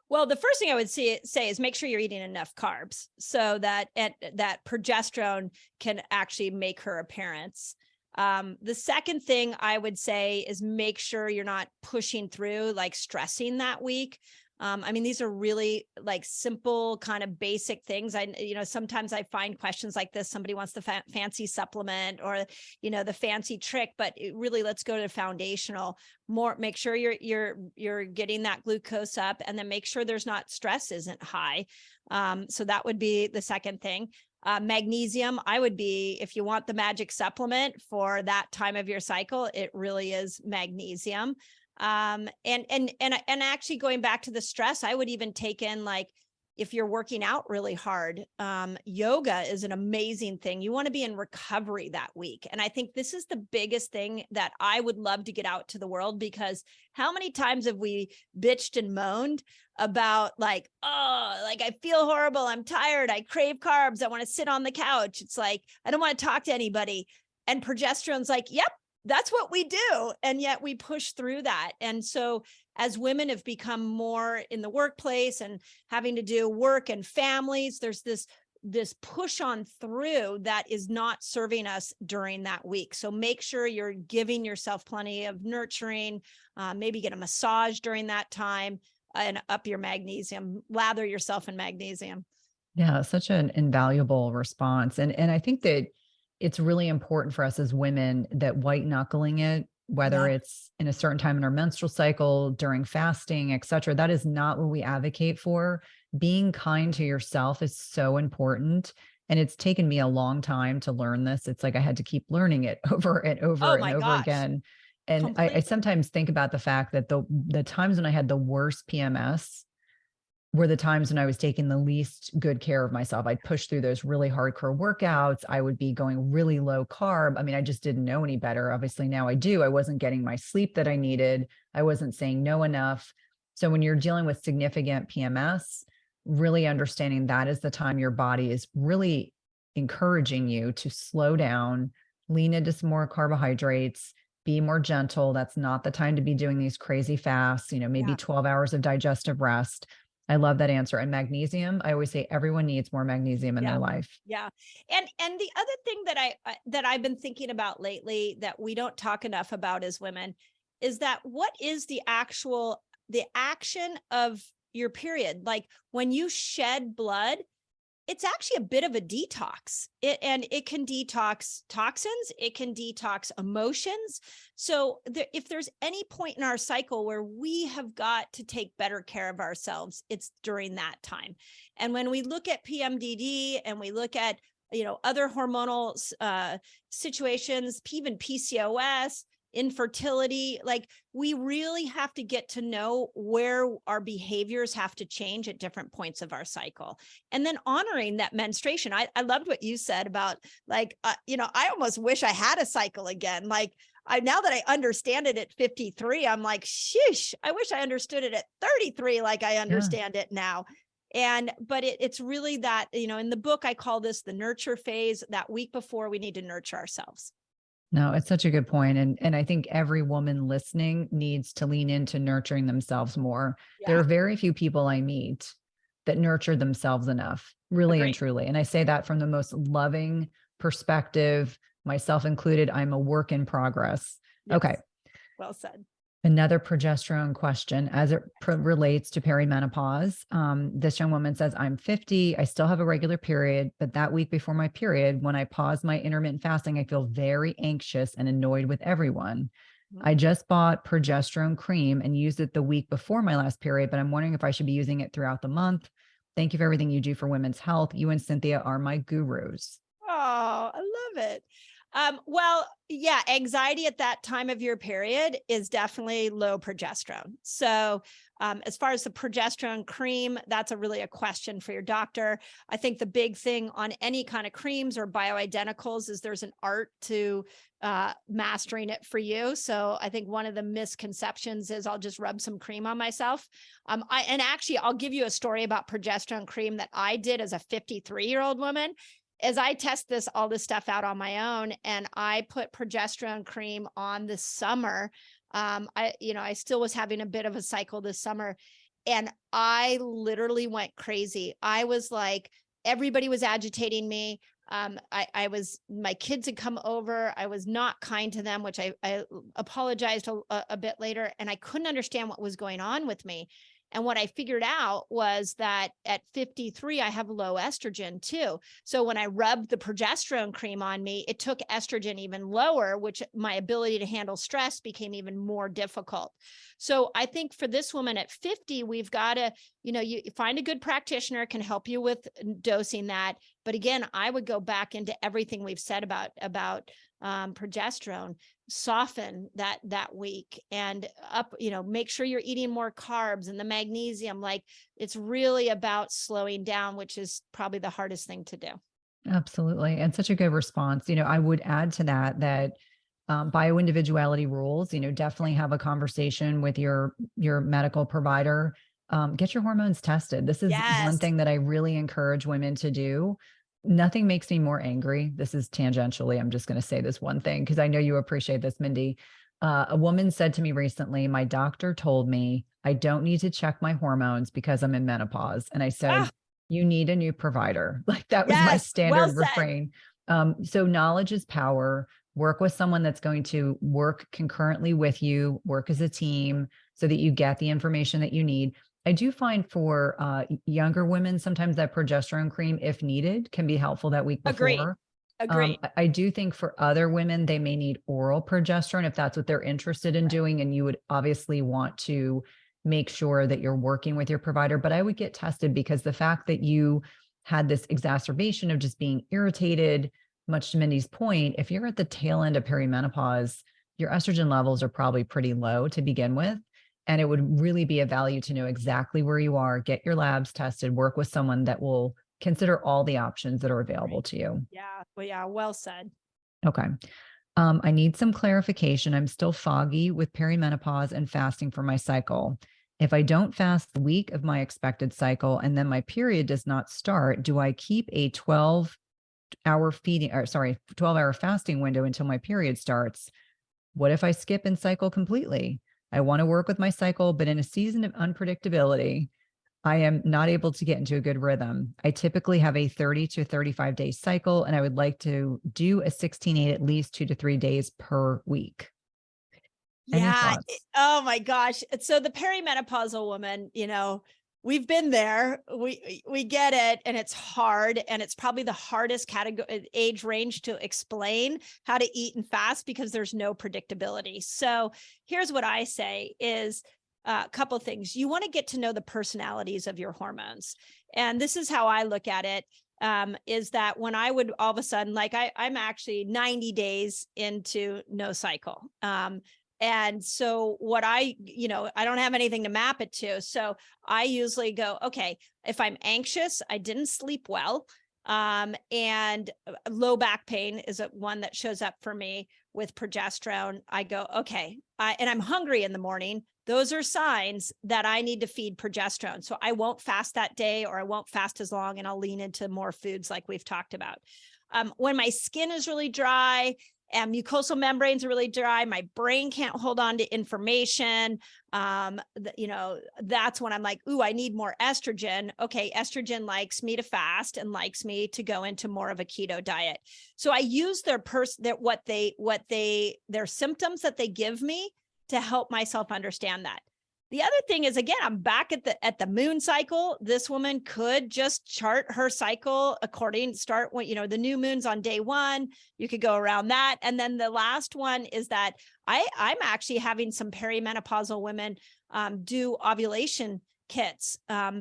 Well, the first thing I would say is make sure you're eating enough carbs so that that progesterone can actually make her appearance. The second thing I would say is make sure you're not pushing through, like stressing that week. I mean, these are really like simple kind of basic things. Sometimes I find questions like this. Somebody wants the fancy supplement or, the fancy trick, but really let's go to foundational more, make sure you're getting that glucose up, and then make sure there's not stress isn't high. So that would be the second thing. Magnesium, if you want the magic supplement for that time of your cycle, it really is magnesium. And actually going back to the stress, I would even take in, like, if you're working out really hard, yoga is an amazing thing. You want to be in recovery that week. And I think this is the biggest thing that I would love to get out to the world, because how many times have we bitched and moaned about like, oh, like I feel horrible. I'm tired. I crave carbs. I want to sit on the couch. It's like, I don't want to talk to anybody. And progesterone's like, yep, that's what we do. And yet we push through that. And so as women have become more in the workplace and having to do work and families, there's this push on through that is not serving us during that week. So make sure you're giving yourself plenty of nurturing, maybe get a massage during that time, and up your magnesium, lather yourself in magnesium. Yeah, such an invaluable response. And I think that it's really important for us as women that white knuckling it, whether it's in a certain time in our menstrual cycle, during fasting, et cetera, that is not what we advocate for. Being kind to yourself is so important. And it's taken me a long time to learn this. It's like I had to keep learning it over and over and over again. And I sometimes think about the fact that the times when I had the worst PMS were the times when I was taking the least good care of myself. I'd push through those really hardcore workouts. I would be going really low carb. I mean, I just didn't know any better. Obviously now I do. I wasn't getting my sleep that I needed. I wasn't saying no enough. So when you're dealing with significant PMS, really understanding that is the time your body is really encouraging you to slow down, lean into some more carbohydrates, be more gentle. That's not the time to be doing these crazy fasts, maybe 12 hours of digestive rest. I love that answer. And magnesium, I always say everyone needs more magnesium in their life. Yeah. And the other thing that I've been thinking about lately that we don't talk enough about as women is that what is the action of your period? Like when you shed blood, it's actually a bit of a detox. It can detox toxins, it can detox emotions. So if there's any point in our cycle where we have got to take better care of ourselves, it's during that time. And when we look at PMDD and we look at other hormonal situations, even PCOS, infertility, like we really have to get to know where our behaviors have to change at different points of our cycle. And then honoring that menstruation. I loved what you said about like, I almost wish I had a cycle again. Like now that I understand it at 53, I'm like, sheesh, I wish I understood it at 33, like I understand it now. But it's really that, in the book, I call this the nurture phase. That week before, we need to nurture ourselves. No, it's such a good point. And I think every woman listening needs to lean into nurturing themselves more. Yeah. There are very few people I meet that nurture themselves enough, really and truly. And I say that from the most loving perspective, myself included. I'm a work in progress. Yes. Okay. Well said. Another progesterone question as it relates to perimenopause. This young woman says, I'm 50. I still have a regular period, but that week before my period, when I pause my intermittent fasting, I feel very anxious and annoyed with everyone. Mm-hmm. I just bought progesterone cream and used it the week before my last period, but I'm wondering if I should be using it throughout the month. Thank you for everything you do for women's health. You and Cynthia are my gurus. Oh, I love it. Well, yeah, anxiety at that time of your period is definitely low progesterone. So as far as the progesterone cream, that's really a question for your doctor. I think the big thing on any kind of creams or bioidenticals is there's an art to mastering it for you. So I think one of the misconceptions is I'll just rub some cream on myself. And actually, I'll give you a story about progesterone cream that I did as a 53-year-old woman. As I test all this stuff out on my own, and I put progesterone cream on this summer. I still was having a bit of a cycle this summer, and I literally went crazy. I was like, everybody was agitating me. My kids had come over. I was not kind to them, which I apologized a bit later, and I couldn't understand what was going on with me. And what I figured out was that at 53, I have low estrogen too. So when I rubbed the progesterone cream on me, it took estrogen even lower, which my ability to handle stress became even more difficult. So I think for this woman at 50, we've got to, you find a good practitioner can help you with dosing that. But again, I would go back into everything we've said about progesterone, soften that week, and make sure you're eating more carbs and the magnesium. Like, it's really about slowing down, which is probably the hardest thing to do. Absolutely. And such a good response. I would add to that bio-individuality rules, definitely have a conversation with your medical provider. Get your hormones tested. This is one thing that I really encourage women to do. Nothing makes me more angry. This is tangentially, I'm just going to say this one thing because I know you appreciate this, Mindy. A woman said to me recently, my doctor told me I don't need to check my hormones because I'm in menopause. And I said, you need a new provider. Like, that was my standard refrain. So knowledge is power. Work with someone that's going to work concurrently with you, work as a team so that you get the information that you need. I do find for younger women, sometimes that progesterone cream, if needed, can be helpful that week before. Agree. I do think for other women, they may need oral progesterone if that's what they're interested in doing. And you would obviously want to make sure that you're working with your provider. But I would get tested, because the fact that you had this exacerbation of just being irritated, much to Mindy's point, if you're at the tail end of perimenopause, your estrogen levels are probably pretty low to begin with. And it would really be of value to know exactly where you are, get your labs tested, work with someone that will consider all the options that are available to you. Yeah. Well said. Okay. I need some clarification. I'm still foggy with perimenopause and fasting for my cycle. If I don't fast the week of my expected cycle and then my period does not start, do I keep a 12-hour fasting window until my period starts? What if I skip and cycle completely? I want to work with my cycle, but in a season of unpredictability, I am not able to get into a good rhythm. I typically have a 30 to 35 day cycle, and I would like to do a 16-8 at least 2 to 3 days per week. Yeah. Oh my gosh. So the perimenopausal woman, we've been there. We get it, and it's hard, and it's probably the hardest age range to explain how to eat and fast because there's no predictability. So here's what I say is a couple of things. You want to get to know the personalities of your hormones, and this is how I look at it. Is that when I would all of a sudden, like I'm actually 90 days into no cycle. And so what I don't have anything to map it to. So I usually go, okay, if I'm anxious, I didn't sleep well, and low back pain is one that shows up for me with progesterone. I go, okay, and I'm hungry in the morning. Those are signs that I need to feed progesterone. So I won't fast that day, or I won't fast as long, and I'll lean into more foods like we've talked about. When my skin is really dry, and mucosal membranes are really dry, my brain can't hold on to information. That's when I'm like, ooh, I need more estrogen. Okay, estrogen likes me to fast and likes me to go into more of a keto diet. So I use their symptoms that they give me to help myself understand that. The other thing is, again, I'm back at the moon cycle. This woman could just chart her cycle start when, the new moon's on day 1, you could go around that. And then the last one is that I'm actually having some perimenopausal women do ovulation kits,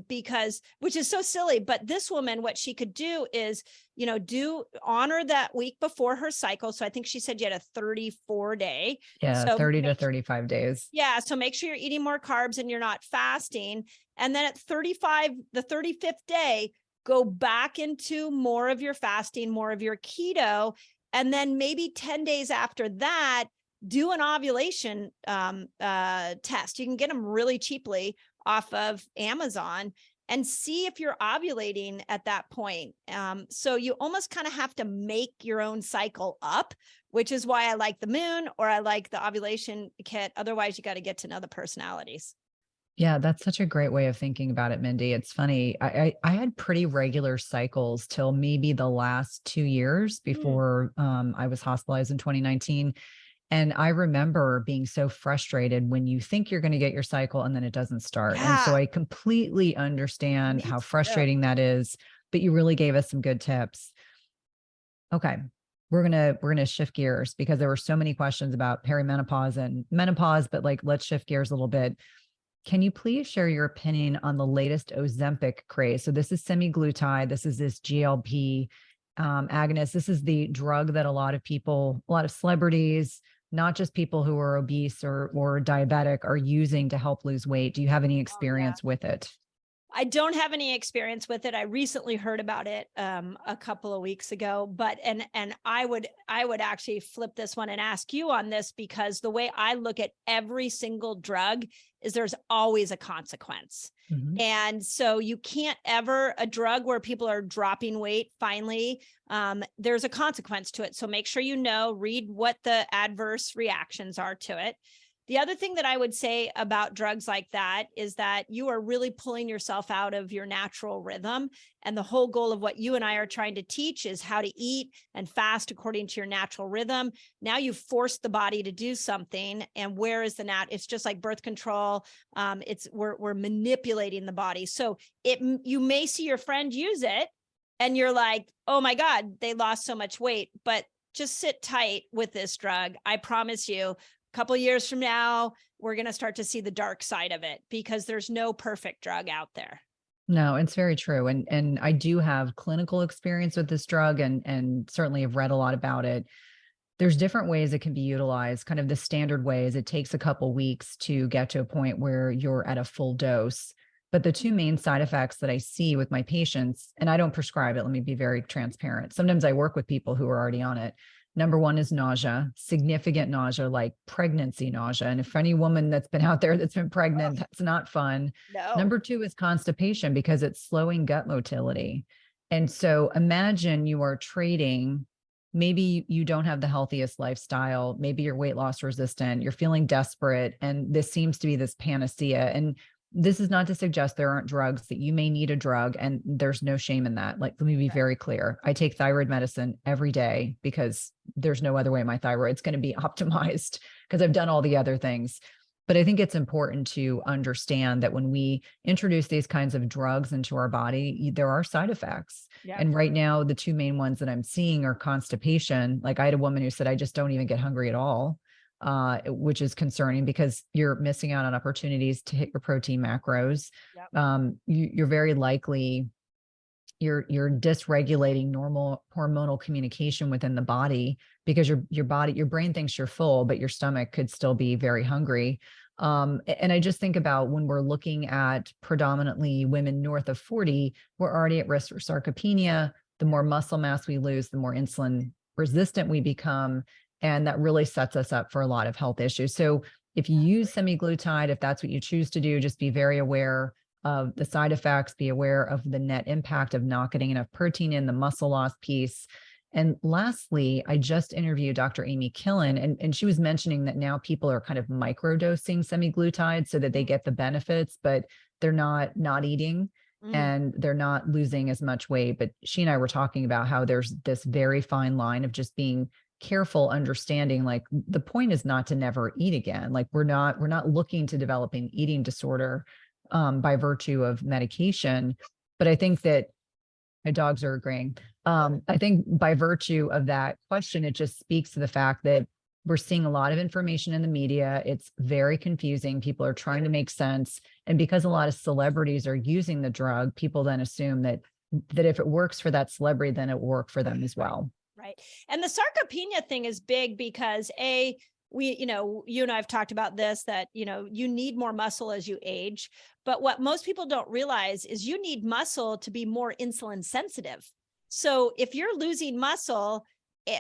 because, which is so silly, but this woman, what she could do is, honor that week before her cycle. So I think she said you had a 34-day. Yeah, So 30 to 35 days. Yeah. So make sure you're eating more carbs and you're not fasting. And then at the 35th day, go back into more of your fasting, more of your keto. And then maybe 10 days after that, do an ovulation test. You can get them really cheaply off of Amazon and see if you're ovulating at that point. So you almost kind of have to make your own cycle up, which is why I like the moon, or I like the ovulation kit. Otherwise, you got to get to know the personalities. Yeah, that's such a great way of thinking about it, Mindy. It's funny. I had pretty regular cycles till maybe the last 2 years before I was hospitalized in 2019. And I remember being so frustrated when you think you're going to get your cycle and then it doesn't start. Yeah. And so I completely understand how frustrating that is, but you really gave us some good tips. Okay. We're going to shift gears because there were so many questions about perimenopause and menopause, but let's shift gears a little bit. Can you please share your opinion on the latest Ozempic craze? So this is semaglutide. This is this GLP agonist. This is the drug that a lot of celebrities, not just people who are obese or diabetic, are using to help lose weight. Do you have any experience with it? I don't have any experience with it. I recently heard about it a couple of weeks ago, but and I would actually flip this one and ask you on this, because the way I look at every single drug is there's always a consequence. Mm-hmm. And so you can't ever, a drug where people are dropping weight, finally, there's a consequence to it. So make sure read what the adverse reactions are to it. The other thing that I would say about drugs like that is that you are really pulling yourself out of your natural rhythm. And the whole goal of what you and I are trying to teach is how to eat and fast according to your natural rhythm. Now you've forced the body to do something. And where is the it's just like birth control. We're manipulating the body. So you may see your friend use it and you're like, oh my God, they lost so much weight, but just sit tight with this drug. I promise you, couple of years from now, we're going to start to see the dark side of it, because there's no perfect drug out there. No, it's very true. And I do have clinical experience with this drug and certainly have read a lot about it. There's different ways it can be utilized. Kind of the standard way is it takes a couple weeks to get to a point where you're at a full dose. But the two main side effects that I see with my patients, and I don't prescribe it, let me be very transparent. Sometimes I work with people who are already on it. Number one is nausea, significant nausea, like pregnancy nausea. And if any woman that's been out there that's been pregnant, that's not fun. No. Number two is constipation, because it's slowing gut motility. And so imagine you are trading, maybe you don't have the healthiest lifestyle, maybe you're weight loss resistant, you're feeling desperate, and this seems to be this panacea. And this is not to suggest there aren't drugs that you may need a drug, and there's no shame in that. Let me be very clear. I take thyroid medicine every day because there's no other way my thyroid's going to be optimized, because I've done all the other things. But I think it's important to understand that when we introduce these kinds of drugs into our body, there are side effects. Yeah. And right now, the two main ones that I'm seeing are constipation. Like I had a woman who said, I just don't even get hungry at all. Which is concerning because you're missing out on opportunities to hit your protein macros. Yep. You're very likely you're dysregulating normal hormonal communication within the body, because your brain thinks you're full, but your stomach could still be very hungry. And I just think about when we're looking at predominantly women north of 40, we're already at risk for sarcopenia. The more muscle mass we lose, the more insulin resistant we become. And that really sets us up for a lot of health issues. So if you use semaglutide, if that's what you choose to do, just be very aware of the side effects, be aware of the net impact of not getting enough protein in, the muscle loss piece. And lastly, I just interviewed Dr. Amy Killen, and she was mentioning that now people are kind of microdosing semaglutide so that they get the benefits, but they're not eating. And they're not losing as much weight. But she and I were talking about how there's this very fine line of just being careful, understanding, like the point is not to never eat again. Like we're not looking to develop an eating disorder by virtue of medication. But I think that my dogs are agreeing. I think by virtue of that question, it just speaks to the fact that we're seeing a lot of information in the media. It's very confusing. People are trying to make sense. And because a lot of celebrities are using the drug, people then assume that if it works for that celebrity, then it will work for them as well. Right. And the sarcopenia thing is big because you and I have talked about this, that, you need more muscle as you age. But what most people don't realize is you need muscle to be more insulin sensitive. So if you're losing muscle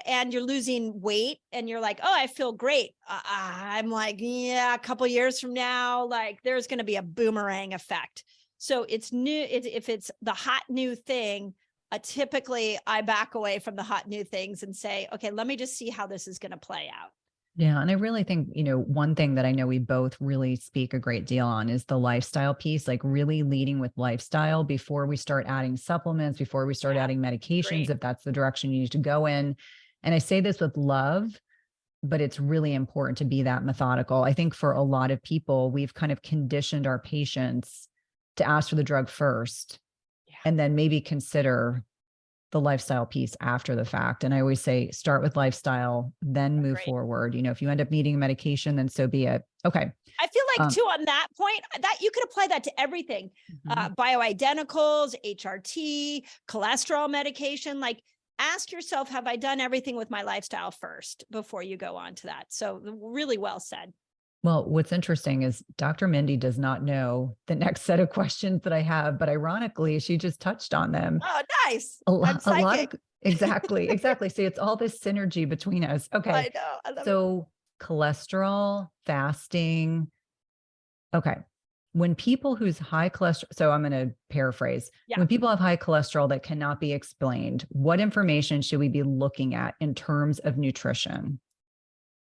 and you're losing weight and you're like, oh, I feel great. I'm like, yeah, a couple of years from now, like there's going to be a boomerang effect. So it's new. If it's the hot new thing, typically I back away from the hot new things and say, okay, let me just see how this is going to play out. Yeah. And I really think, one thing that I know we both really speak a great deal on is the lifestyle piece, like really leading with lifestyle before we start adding supplements, before we start adding medications, if that's the direction you need to go in. And I say this with love, but it's really important to be that methodical. I think for a lot of people, we've kind of conditioned our patients to ask for the drug first and then maybe consider the lifestyle piece after the fact. And I always say, start with lifestyle, then move forward. If you end up needing medication, then so be it. Okay. I feel like too, on that point, that you could apply that to everything, bioidenticals, HRT, cholesterol medication, like ask yourself, have I done everything with my lifestyle first before you go on to that? So really well said. Well, what's interesting is Dr. Mindy does not know the next set of questions that I have, but ironically, she just touched on them. Oh, nice. A lot of, exactly. See, it's all this synergy between us. Okay. I know. I love it. Cholesterol, fasting. Okay. When people whose high cholesterol, so I'm going to paraphrase, when people have high cholesterol that cannot be explained, what information should we be looking at in terms of nutrition?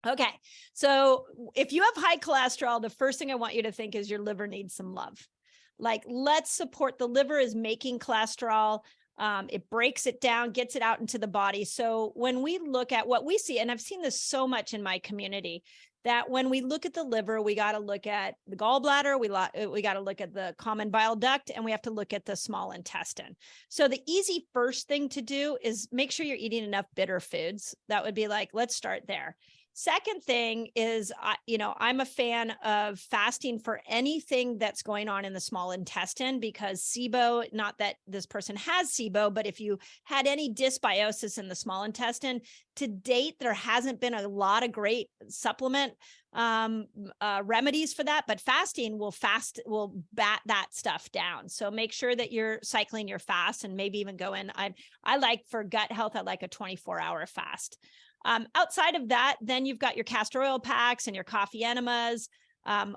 Okay. So if you have high cholesterol, the first thing I want you to think is your liver needs some love. Like, let's support the liver is making cholesterol. It breaks it down, gets it out into the body. So when we look at what we see, and I've seen this so much in my community, that when we look at the liver, we got to look at the gallbladder, we got to look at the common bile duct, and we have to look at the small intestine. So the easy first thing to do is make sure you're eating enough bitter foods. That would be like, let's start there. Second thing is, I'm a fan of fasting for anything that's going on in the small intestine, because SIBO, not that this person has SIBO, but if you had any dysbiosis in the small intestine, to date, there hasn't been a lot of great supplement remedies for that, but fasting will bat that stuff down. So make sure that you're cycling your fast, and maybe even go in. I like, for gut health, I like a 24-hour fast. Outside of that, then you've got your castor oil packs and your coffee enemas,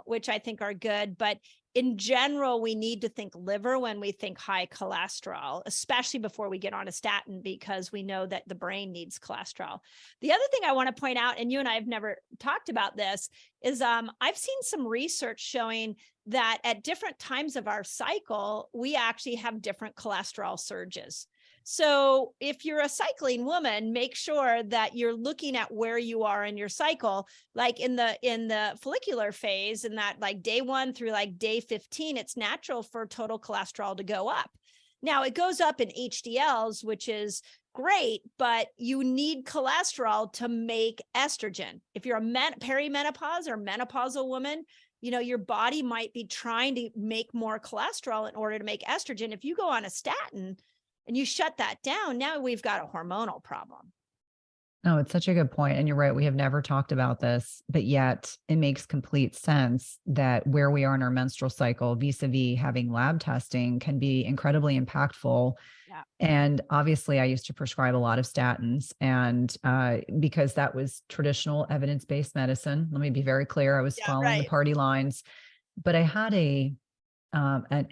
which I think are good. But in general, we need to think liver when we think high cholesterol, especially before we get on a statin, because we know that the brain needs cholesterol. The other thing I want to point out, and you and I have never talked about this, is I've seen some research showing that at different times of our cycle, we actually have different cholesterol surges. So if you're a cycling woman, make sure that you're looking at where you are in your cycle, like in the follicular phase, in that like day 1 through like day 15, it's natural for total cholesterol to go up. Now it goes up in HDLs, which is great, but you need cholesterol to make estrogen. If you're a perimenopause or menopausal woman, your body might be trying to make more cholesterol in order to make estrogen. If you go on a statin and you shut that down, now we've got a hormonal problem. No, it's such a good point. And you're right. We have never talked about this, but yet it makes complete sense that where we are in our menstrual cycle vis-a-vis having lab testing can be incredibly impactful. Yeah. And obviously I used to prescribe a lot of statins, and because that was traditional evidence-based medicine. Let me be very clear. I was following the party lines, but I had an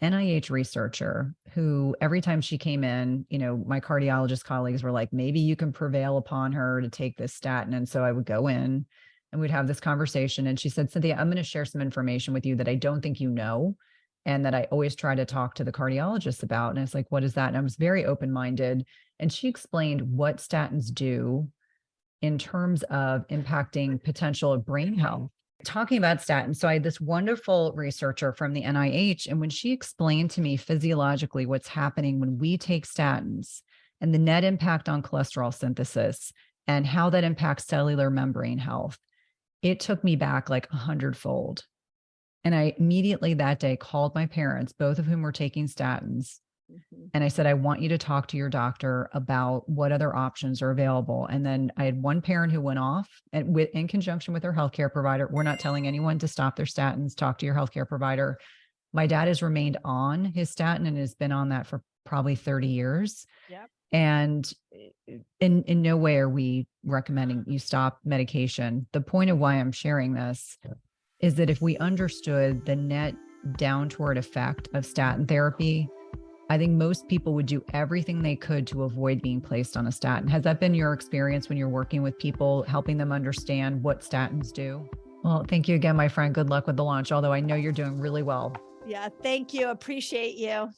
NIH researcher who, every time she came in, my cardiologist colleagues were like, maybe you can prevail upon her to take this statin. And so I would go in and we'd have this conversation. And she said, Cynthia, I'm going to share some information with you that I don't think you know, and that I always try to talk to the cardiologist about. And I was like, what is that? And I was very open-minded. And she explained what statins do in terms of impacting potential of brain health. Talking about statins, so I had this wonderful researcher from the NIH, and when she explained to me physiologically what's happening when we take statins and the net impact on cholesterol synthesis, and how that impacts cellular membrane health, it took me back like 100-fold. And I immediately that day called my parents, both of whom were taking statins. And I said, I want you to talk to your doctor about what other options are available. And then I had one parent who went off and in conjunction with their healthcare provider. We're not telling anyone to stop their statins, talk to your healthcare provider. My dad has remained on his statin and has been on that for probably 30 years. Yep. And in no way are we recommending you stop medication. The point of why I'm sharing this is that if we understood the net downward effect of statin therapy, I think most people would do everything they could to avoid being placed on a statin. Has that been your experience when you're working with people, helping them understand what statins do? Well, thank you again, my friend. Good luck with the launch, although I know you're doing really well. Yeah, thank you. Appreciate you.